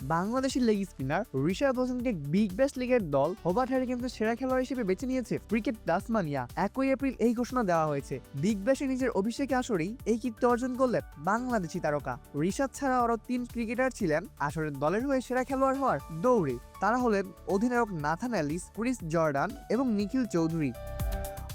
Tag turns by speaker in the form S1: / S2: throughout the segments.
S1: Bangladeshi leg spinner Rishad হোসেনকে Big Bash লিগের দল হোবার্ট হারিকেন্সের সেরা খেলোয়াড় হিসেবে বেছে নিয়েছে ক্রিকেট তাসমানিয়া। 1 এপ্রিল এই ঘোষণা দেওয়া হয়েছে। বিগ ব্যাশে নিজের অভিষেকে আসরেই এই কীর্তি অর্জন করলেন বাংলাদেশি তারকা। রিশাদ ছাড়া আরও 3 ক্রিকেটার ছিলেন আসরের দলের হয়ে সেরা খেলোয়াড় হওয়ার দৌড়ে। তারা হলেন অধিনায়ক নাথান এলিস, ক্রিস জর্ডান এবং নিখিল চৌধুরী।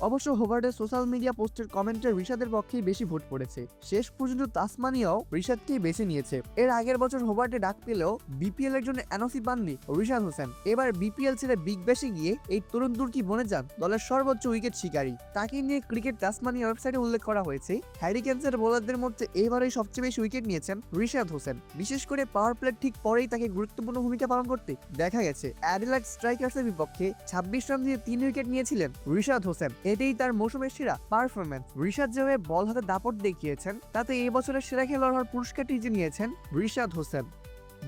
S1: অবশ্য হোবার্টের সোশ্যাল মিডিয়া পোস্টের কমেন্টে রিশাদের পক্ষেই বেশি ভোট পড়েছে। শেষ পর্যন্ত তাসমানিয়াও রিশাদকেই বেছে নিয়েছে। এর আগের বছর হোবার্টে ডাক পেলেও বিপিএল এর জন্য এনওসি পাননি রিশাদ হোসেন। এবার বিপিএল ছেড়ে বিগ ব্যাশে গিয়ে এই তরুণ তুর্কি বনে যান দলের সর্বোচ্চ উইকেট শিকারী। তাকে নিয়ে ক্রিকেট তাসমানিয়া ওয়েবসাইটে উল্লেখ করা হয়েছে, হ্যারিকেন্সের বোলারদের মধ্যে এবারেই সবচেয়ে বেশি উইকেট নিয়েছেন রিশাদ হোসেন। বিশেষ করে পাওয়ার প্লের ঠিক পরেই তাকে গুরুত্বপূর্ণ ভূমিকা পালন করতে দেখা গেছে। অ্যাডিলেড স্ট্রাইকার্সের বিপক্ষে 26 রান দিয়ে 3 উইকেট নিয়েছিলেন রিশাদ হোসেন। এটাই তার মৌসুমের সেরা পারফরম্যান্স। রিশাদ যেভাবে বল হাতে দাপট দেখিয়েছেন তাতে এই বছরের সেরা খেলোয়াড় হওয়ার পুরস্কারটি জিতে নিয়েছেন রিশাদ হোসেন।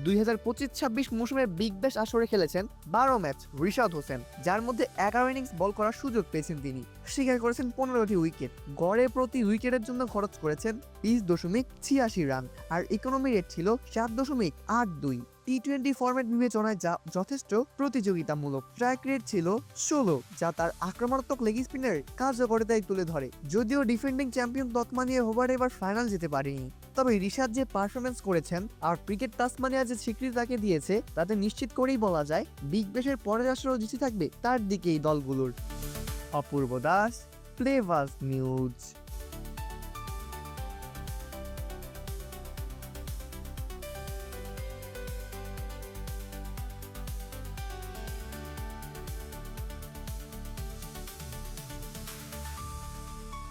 S1: 2025-26 মৌসুমে বিগ ব্যাশ আসরে খেলেছেন 12 ম্যাচ রিশাদ হোসেন, যার মধ্যে 11 ইনিংস বল করার সুযোগ পেয়েছেন তিনি। শিকার করেছেন 15টি উইকেট। গড়ে প্রতি উইকেটের জন্য খরচ করেছেন 20.86 রান, আর ইকোনমি রেট ছিল 7.82। টি-20 ফরম্যাট বিবেচনায় যা যথেষ্ট প্রতিযোগিতামূলক। স্ট্রাইক রেট ছিল 16, যা তার আক্রমণাত্মক লেগ স্পিনারের কার্যকারিতায় তুলে ধরে। যদিও ডিফেন্ডিং চ্যাম্পিয়ন তাসমানিয়া হোবার্ট এবার ফাইনাল যেতে পারেনি, তবে রিশাদ যে পারফরমেন্স করেছেন আর ক্রিকেট তাসমানিয়া যে স্বীকৃতি তাকে দিয়েছে তাতে নিশ্চিত করেই বলা যায় বিগ ব্যাশের পরের আসরেও জিতে থাকবে তার দিকেই দলগুলোর। অপূর্ব দাস, ফ্লেভার্স নিউজ।